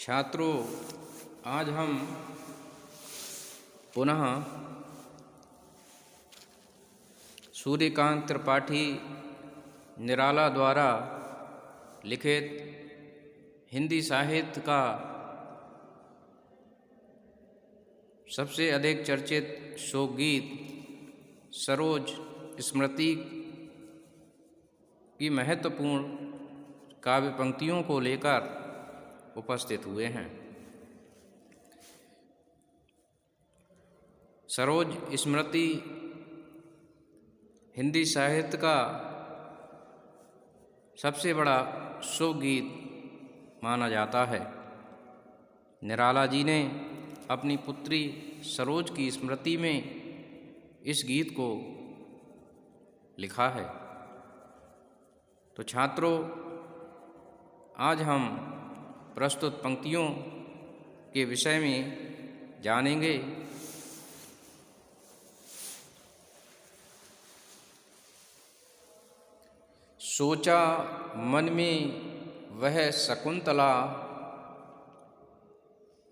छात्रों, आज हम पुनः सूर्यकांत त्रिपाठी निराला द्वारा लिखित हिंदी साहित्य का सबसे अधिक चर्चित शोकगीत सरोज स्मृति की महत्वपूर्ण काव्य पंक्तियों को लेकर उपस्थित हुए हैं। सरोज स्मृति हिंदी साहित्य का सबसे बड़ा शोकगीत माना जाता है। निराला जी ने अपनी पुत्री सरोज की स्मृति में इस गीत को लिखा है। तो छात्रों, आज हम प्रस्तुत पंक्तियों के विषय में जानेंगे। सोचा मन में वह शकुंतला,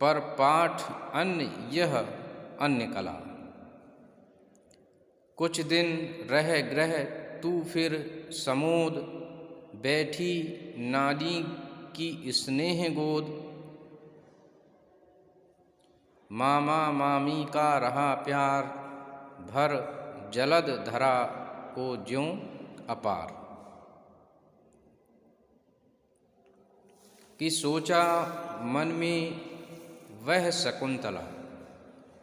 पर पाठ अन्य यह अन्य कला। कुछ दिन रह ग्रह तू फिर समोद, बैठी नानी की स्नेह गोद। मामा मामी का रहा प्यार, भर जलद धरा को ज्यों अपार। कि सोचा मन में वह शकुंतला,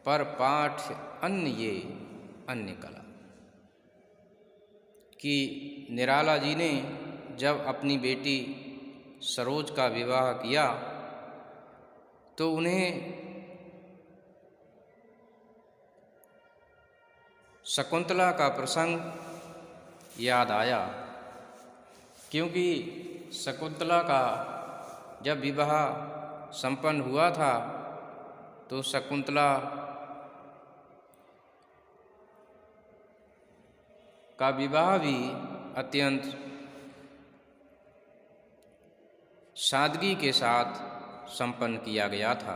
पर पाठ अन्य ये अन्य कला। कि निराला जी ने जब अपनी बेटी सरोज का विवाह किया तो उन्हें शकुंतला का प्रसंग याद आया, क्योंकि शकुंतला का जब विवाह संपन्न हुआ था तो शकुंतला का विवाह भी अत्यंत सादगी के साथ संपन्न किया गया था।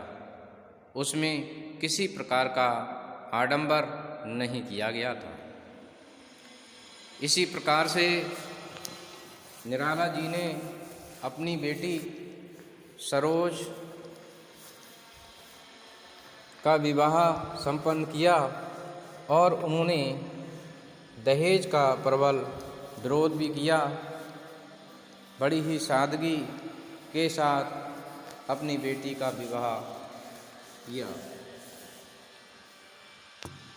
उसमें किसी प्रकार का आडंबर नहीं किया गया था। इसी प्रकार से निराला जी ने अपनी बेटी सरोज का विवाह संपन्न किया और उन्होंने दहेज का प्रबल विरोध भी किया। बड़ी ही सादगी के साथ अपनी बेटी का विवाह किया।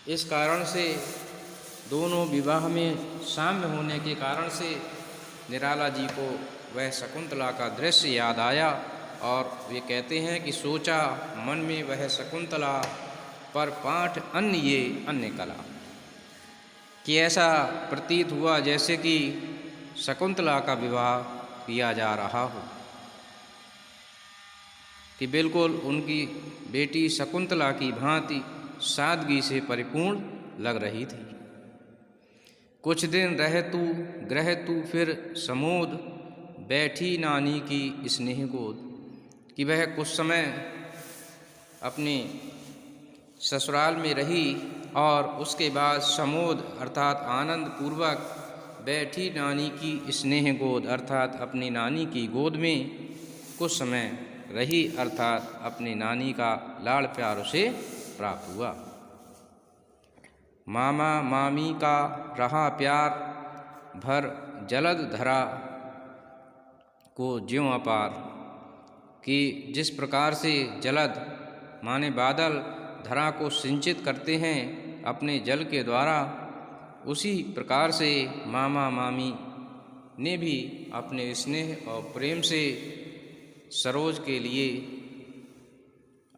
इस कारण से दोनों विवाह में साम्य होने के कारण से निराला जी को वह शकुंतला का दृश्य याद आया और वे कहते हैं कि सोचा मन में वह शकुंतला, पर पाठ अन्य ये अन्य कला। कि ऐसा प्रतीत हुआ जैसे कि शकुंतला का विवाह किया जा रहा हो, कि बिल्कुल उनकी बेटी शकुंतला की भांति सादगी से परिपूर्ण लग रही थी। कुछ दिन रह तू ग्रह तू फिर समोद, बैठी नानी की स्नेह गोद। कि वह कुछ समय अपने ससुराल में रही और उसके बाद समोद अर्थात आनंद पूर्वक बैठी नानी की स्नेह गोद अर्थात अपनी नानी की गोद में कुछ समय रही, अर्थात अपनी नानी का लाड़ प्यार उसे प्राप्त हुआ। मामा मामी का रहा प्यार, भर जलद धरा को ज्यों अपार। कि जिस प्रकार से जलद माने बादल धरा को सिंचित करते हैं अपने जल के द्वारा, उसी प्रकार से मामा मामी ने भी अपने स्नेह और प्रेम से सरोज के लिए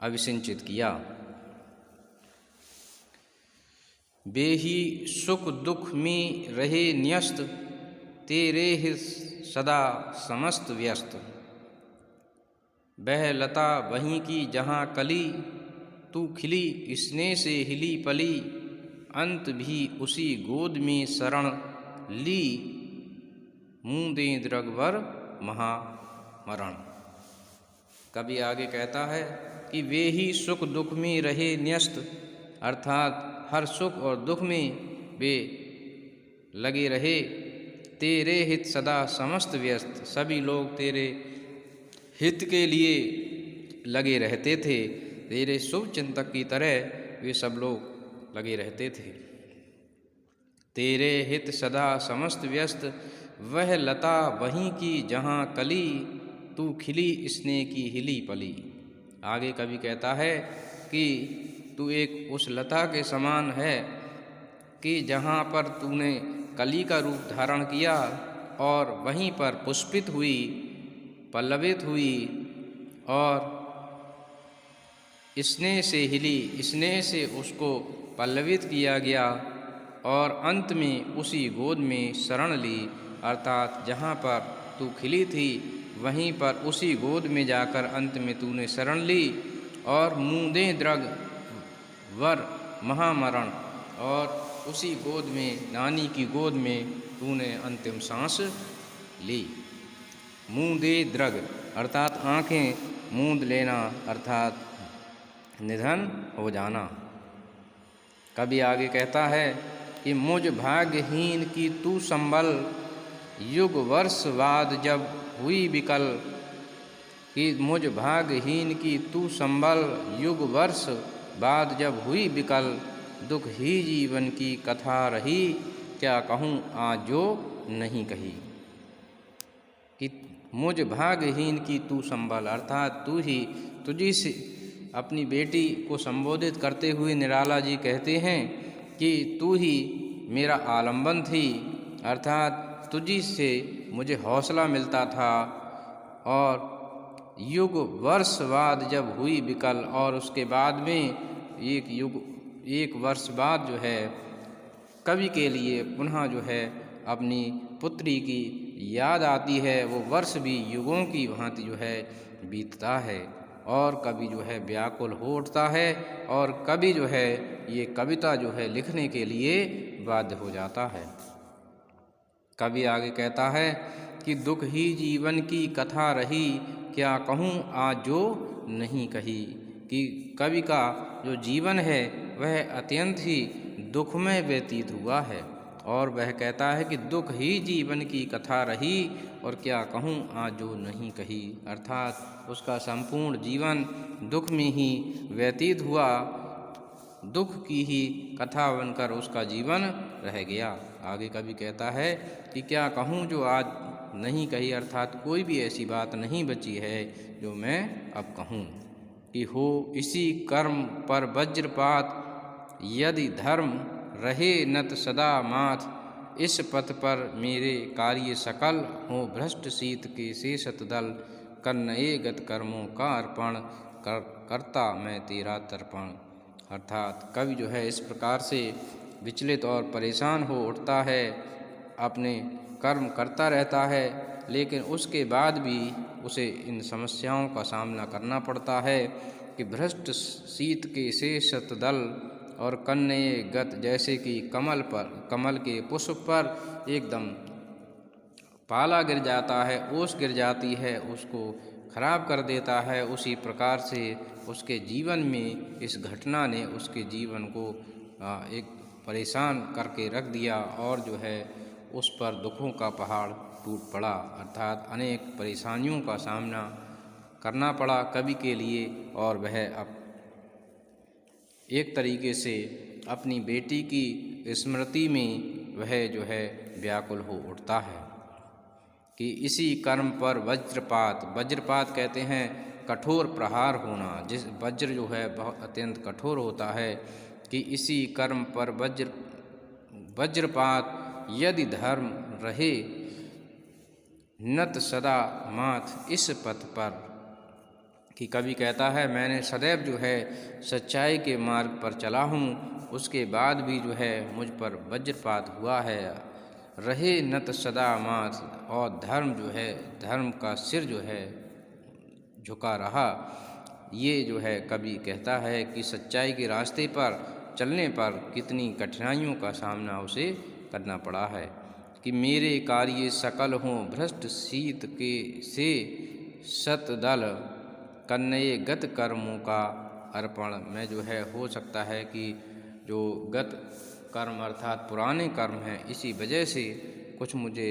अभिसिंचित किया। बेही सुख दुख में रहे न्यस्त, तेरे ही सदा समस्त व्यस्त। वह लता वहीं की जहाँ कली, तू खिली स्नेह से हिली पली। अंत भी उसी गोद में शरण ली, मुँह दे द्रगवर महामरण। कभी आगे कहता है कि वे ही सुख दुख में रहे न्यस्त, अर्थात हर सुख और दुख में वे लगे रहे। तेरे हित सदा समस्त व्यस्त, सभी लोग तेरे हित के लिए लगे रहते थे। तेरे शुभ चिंतक की तरह वे सब लोग लगे रहते थे। तेरे हित सदा समस्त व्यस्त, वह लता वहीं की जहाँ कली, तू खिली स्नेह की हिली पली। आगे कवि कहता है कि तू एक उस लता के समान है कि जहाँ पर तूने कली का रूप धारण किया और वहीं पर पुष्पित हुई, पल्लवित हुई और स्नेह से हिली, स्नेह से उसको पल्लवित किया गया और अंत में उसी गोद में शरण ली। अर्थात जहाँ पर तू खिली थी वहीं पर उसी गोद में जाकर अंत में तूने शरण ली और मूंदे द्रग वर महामरण, और उसी गोद में, नानी की गोद में तूने अंतिम सांस ली। मूंदे द्रग अर्थात आंखें मूंद लेना, अर्थात निधन हो जाना। कभी आगे कहता है कि मुझ भाग्यहीन की तू संबल, युग वर्ष बाद जब हुई विकल। कि मुझ भाग्यहीन की तू संबल, युग वर्ष बाद जब हुई विकल। दुख ही जीवन की कथा रही, क्या कहूँ आज जो नहीं कही। कि मुझ भाग्यहीन की तू संबल, अर्थात तू ही, तुझी से अपनी बेटी को संबोधित करते हुए निराला जी कहते हैं कि तू ही मेरा आलंबन थी, अर्थात तुझी से मुझे हौसला मिलता था। और युग वर्ष बाद जब हुई विकल, और उसके बाद में एक वर्ष बाद जो है कवि के लिए पुनः जो है अपनी पुत्री की याद आती है। वो वर्ष भी युगों की भांति जो है बीतता है और कवि जो है व्याकुल हो उठता है और कवि जो है ये कविता जो है लिखने के लिए बाध्य हो जाता है। कवि आगे कहता है कि दुख ही जीवन की कथा रही, क्या कहूँ आज जो नहीं कही। कि कवि का जो जीवन है वह अत्यंत ही दुखमय व्यतीत हुआ है और वह कहता है कि दुख ही जीवन की कथा रही और क्या कहूँ आज जो नहीं कही। अर्थात उसका संपूर्ण जीवन दुख में ही व्यतीत हुआ, दुख की ही कथा बनकर उसका जीवन रह गया। आगे कवि कहता है कि क्या कहूँ जो आज नहीं कही, अर्थात कोई भी ऐसी बात नहीं बची है जो मैं अब कहूँ। कि हो इसी कर्म पर वज्रपात, यदि धर्म रहे नत सदा माथ। इस पथ पर मेरे कार्य सकल, हो भ्रष्ट शीत के शेषत दल। कन्नये गत कर्मों का अर्पण, करता मैं तेरा तर्पण। अर्थात कवि जो है इस प्रकार से विचलित और परेशान हो उठता है, अपने कर्म करता रहता है, लेकिन उसके बाद भी उसे इन समस्याओं का सामना करना पड़ता है कि भ्रष्ट शीत के शेषत दल और कन्नये गत, जैसे कि कमल पर, कमल के पुष्प पर एकदम पाला गिर जाता है, ओस गिर जाती है, उसको खराब कर देता है। उसी प्रकार से उसके जीवन में इस घटना ने उसके जीवन को एक परेशान करके रख दिया और जो है उस पर दुखों का पहाड़ टूट पड़ा। अर्थात अनेक परेशानियों का सामना करना पड़ा कवि के लिए और वह अब एक तरीके से अपनी बेटी की स्मृति में वह जो है व्याकुल हो उठता है। कि इसी कर्म पर वज्रपात, वज्रपात कहते हैं कठोर प्रहार होना, जिस वज्र जो है बहुत अत्यंत कठोर होता है। कि इसी कर्म पर वज्रपात, यदि धर्म रहे नत सदा माथ। इस पथ पर, कि कवि कहता है मैंने सदैव जो है सच्चाई के मार्ग पर चला हूँ, उसके बाद भी जो है मुझ पर वज्रपात हुआ है। रहे नत सदा माथ, और धर्म जो है, धर्म का सिर जो है झुका रहा। ये जो है कवि कहता है कि सच्चाई के रास्ते पर चलने पर कितनी कठिनाइयों का सामना उसे करना पड़ा है। कि मेरे कार्य सकल हों भ्रष्ट शीत के से शतदल, कन्नये गत कर्मों का अर्पण में जो है हो सकता है कि जो गत कर्म अर्थात पुराने कर्म हैं, इसी वजह से कुछ मुझे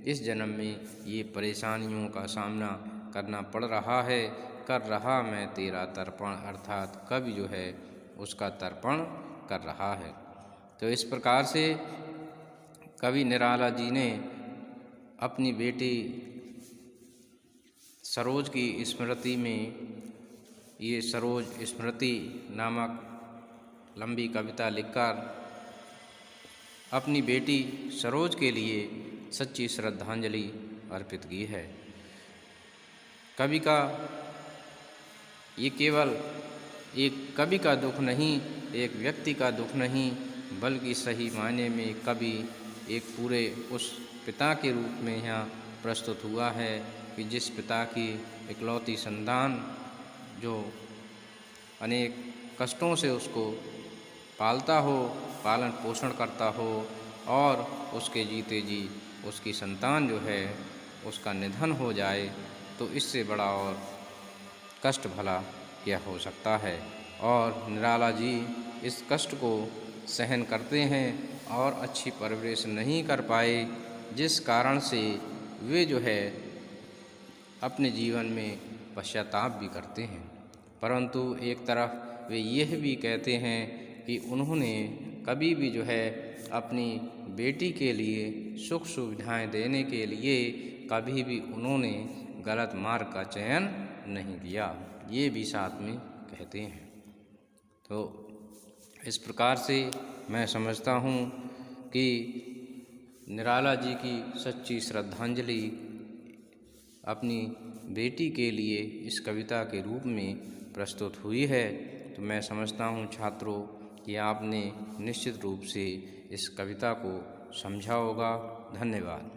इस जन्म में ये परेशानियों का सामना करना पड़ रहा है। कर रहा मैं तेरा तर्पण, अर्थात कवि जो है उसका तर्पण कर रहा है। तो इस प्रकार से कवि निराला जी ने अपनी बेटी सरोज की स्मृति में ये सरोज स्मृति नामक लंबी कविता लिखकर अपनी बेटी सरोज के लिए सच्ची श्रद्धांजलि अर्पित की है। कवि का ये केवल एक कवि का दुख नहीं, एक व्यक्ति का दुख नहीं, बल्कि सही मायने में कवि एक पूरे उस पिता के रूप में यहाँ प्रस्तुत हुआ है कि जिस पिता की इकलौती संतान जो अनेक कष्टों से उसको पालता हो, पालन पोषण करता हो, और उसके जीते जी उसकी संतान जो है उसका निधन हो जाए, तो इससे बड़ा और कष्ट भला क्या हो सकता है। और निराला जी इस कष्ट को सहन करते हैं और अच्छी परवरिश नहीं कर पाए, जिस कारण से वे जो है अपने जीवन में पश्चाताप भी करते हैं। परंतु एक तरफ वे यह भी कहते हैं कि उन्होंने कभी भी जो है अपनी बेटी के लिए सुख सुविधाएं देने के लिए कभी भी उन्होंने गलत मार्ग का चयन नहीं किया, ये भी साथ में कहते हैं। तो इस प्रकार से मैं समझता हूँ कि निराला जी की सच्ची श्रद्धांजलि अपनी बेटी के लिए इस कविता के रूप में प्रस्तुत हुई है। तो मैं समझता हूँ छात्रों कि आपने निश्चित रूप से इस कविता को समझा होगा। धन्यवाद।